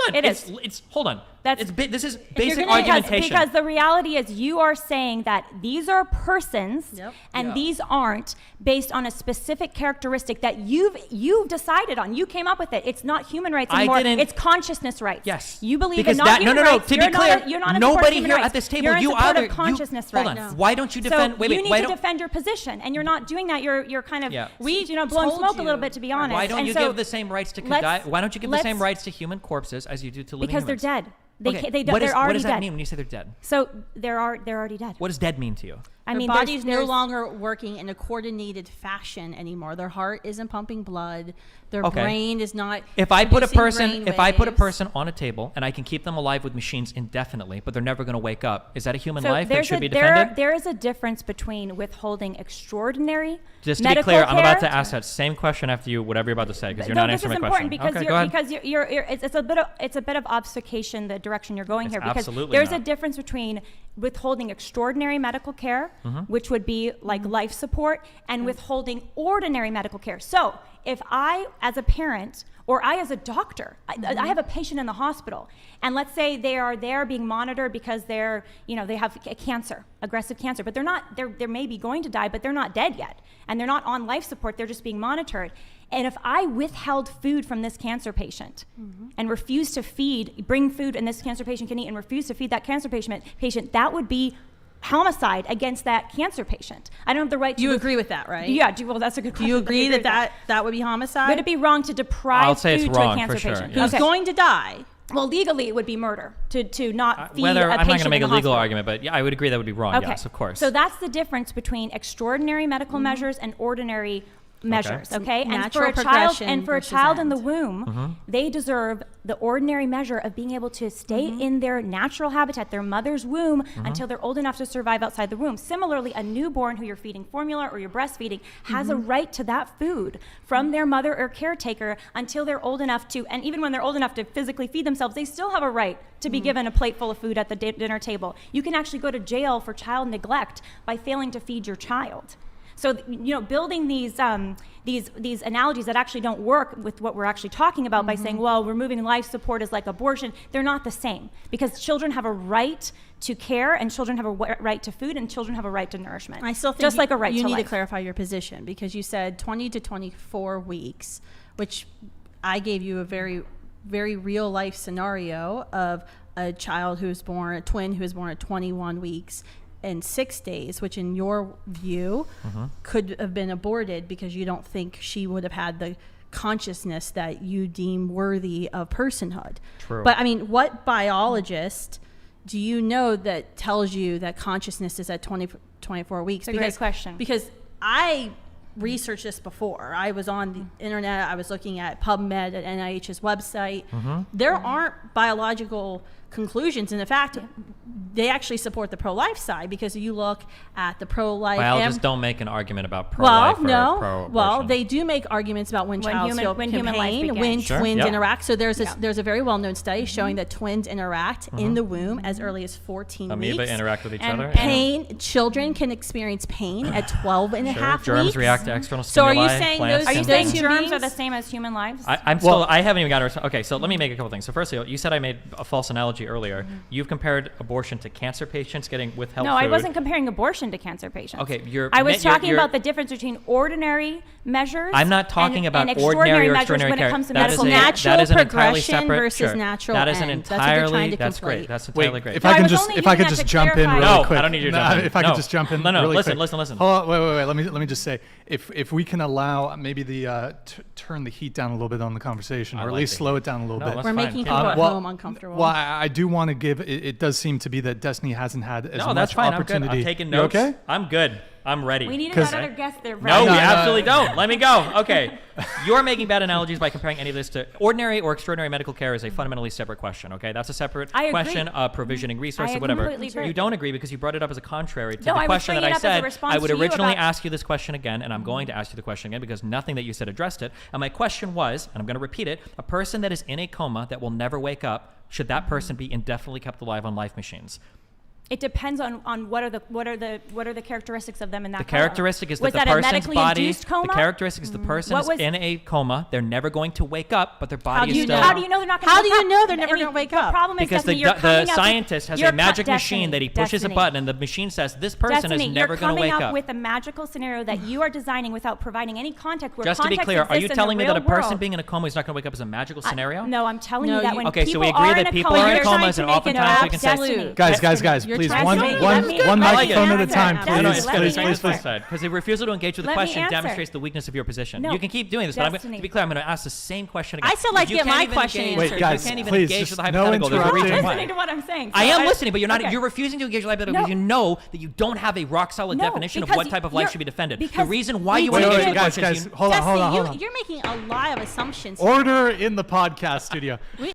on. It is. It's hold on. That's this is basic argumentation. argumentation. Because the reality is you are saying that these are persons and these aren't based on a specific characteristic that you've decided on. You came up with it. It's not human rights anymore. It's consciousness rights. Yes. You believe because in not human rights. To be clear, you're not nobody human here rights. at this table, you're in you support either of consciousness hold rights. on. No. Why don't you defend? So wait, you need why to don't, defend your position, and you're not doing that. You're kind of blowing told smoke a you. little bit, to be honest. Why don't And you so give the same rights to why don't you give the same rights to human corpses as you do to living because humans? they're dead. What They're already does that dead. mean when you say they're dead? So they're already dead. What does dead mean to you? I mean, their body's no there's longer working in a coordinated fashion anymore. Their heart isn't pumping blood. Their brain is not. If I put a producing brain waves. person on a table and I can keep them alive with machines indefinitely, but they're never going to wake up, is that a human life that should be defended? There is a difference between withholding extraordinary Just to be medical clear, I'm about care. to ask that same question after you, whatever you're about to say, because you're No, not this answering is my important question. because it's a bit of obfuscation the direction you're going here, because absolutely there's not. a difference between withholding extraordinary medical care, which would be like life support, and withholding ordinary medical care. So if I, as a parent, or I as a doctor, I have a patient in the hospital, and let's say they are there being monitored because they have cancer, aggressive cancer, but they're maybe going to die, but they're not dead yet, and they're not on life support, they're just being monitored. And if I withheld food from this cancer patient and refused to bring food and this cancer patient can eat and refuse to feed that cancer patient, that would be homicide against that cancer patient. I don't have the right to... You agree with that, right? Yeah, well, that's a good question. Do you agree that would be homicide? Would it be wrong to deprive food to a cancer patient? Yeah. Who's going to die? Well, legally, it would be murder to not feed I'm a not patient going to make in a the legal hospital. argument, but yeah, I would agree that would be wrong. Okay. Yes, of course. So that's the difference between extraordinary medical measures and ordinary measures, okay? And Natural for a progression child in the versus womb, they deserve the ordinary measure of being able to stay in their natural habitat, their mother's womb, until they're old enough to survive outside the womb. Similarly, a newborn who you're feeding formula or you're breastfeeding has a right to that food from their mother or caretaker until they're old enough to, and even when they're old enough to physically feed themselves, they still have a right to be given a plate full of food at the dinner table. You can actually go to jail for child neglect by failing to feed your child. So, building these analogies that actually don't work with what we're actually talking about by saying, well, removing life support is like abortion, they're not the same, because children have a right to care, and children have a right to food, and children have a right to nourishment. I still think just like a right you to need life. to clarify your position, because you said 20 to 24 weeks, which I gave you a very, very real life scenario of a child who's born, a twin who is born at 21 weeks and 6 days, which in your view could have been aborted because you don't think she would have had the consciousness that you deem worthy of personhood. True. But I mean, what biologist do you know that tells you that consciousness is at 24 weeks? It's a great question. Because I researched this before. I was on the internet. I was looking at PubMed at NIH's website. There aren't biological conclusions, and in fact, they actually support the pro-life side, because you look at the pro-life. Biologists don't make an argument about pro-life or pro-abortion. Well, they do make arguments about when child feel human life pain, begins. when Sure, twins yeah. interact. So there's a very well-known study showing that twins interact in the womb as early as 14 Amoeba weeks. interact with each And other. Pain, children can experience pain at 12 and a half Germs weeks. react to external So are stimuli. you saying plants, those- Are you Those saying two germs beings- are the same as human lives? I haven't even got to. Okay, so let me make a couple things. So firstly, you said I made a false analogy earlier. You've compared abortion to cancer patients getting withheld No, food. I wasn't comparing abortion to cancer patients. Okay, I was talking about the difference between ordinary measures. I'm not talking about and ordinary or measures extraordinary when care. it comes to That is medical a- natural that is an entirely progression separate versus natural That is an end. That's what they're trying entirely. to That's conflate. great. That's Wait, entirely great. if No, I I can was just only if I using could that just to jump in clarify. really No, quick. I don't need you to jump in. If I No. could just jump in No, really listen. quick. Listen. Hold on, wait. Let me just say, if we can allow maybe the turn the heat down a little bit on the conversation, I or at like least the slow heat. it down a little No, bit. let's We're fine. making Keep people going. at Well, home uncomfortable. Well, I do want to give. It does seem to be that Destiny hasn't had as No, much that's fine. I'm good. opportunity. I'm taking You notes. okay? I'm good. I'm ready. We needed 'Cause- that other guest there. No, right? we No, absolutely don't. Let me go. Okay. You're making bad analogies by comparing any of this to ordinary or extraordinary medical care is a fundamentally separate question, okay? That's a separate I agree. question of provisioning resources I or whatever. completely agree. You don't agree because you brought it up as a contrary to No, the I was question that bringing I it up as a said. response I would to you originally about- ask you this question again, and I'm going to ask you the question again because nothing that you said addressed it. And my question was, and I'm going to repeat it, a person that is in a coma that will never wake up, should that person be indefinitely kept alive on life machines? It depends on what are the characteristics of them in that The coma. characteristic is that Was the that a person's medically body. induced coma? The characteristic is the person What is was- in a coma. They're never going to wake up, but their body do is you still. know? How do you know they're not going to How wake do you up? know they're never I mean, gonna wake the up? problem is, Because Destiny, you're the coming up with- scientist has you're a magic machine Destiny, that he pushes a Destiny. button, and the machine says this person Destiny, is never you're going to coming wake up up. with a magical scenario that you are designing without providing any context. Where Just to be context clear, are you exists in telling the me that a real person world. being in a coma is not going to wake up is a magical scenario? No, I'm telling No, you that you- when Okay, so people we agree are that in a people coma, are in you're comas trying and to make it oftentimes we can say- absolute. Guys, You're please, trying one to make it- let me- one I like it. microphone at a Answer. time, No, No, no, please, it's Let good. me It's please, good. answer. Because the refusal to engage with the Let me question answer. demonstrates the weakness of your position. No. You can keep doing this, but Destiny. to be clear, I'm going to ask the same question again. I still like to You get can't my even question engage- answered. Wait, guys, you can't even please, engage with the just no hypothetical. There's a I'm interrupting. reason listening why. to what I'm saying. I So am listening, but you're not. okay. You're refusing to engage with the hypothetical No. because you know that you don't have a rock solid No, definition of because what type of life you're- should be defended. The because reason why we you want to did- engage with the guys, question is you hold on, Destiny, hold on. you're making a lot of assumptions. Order in the podcast studio.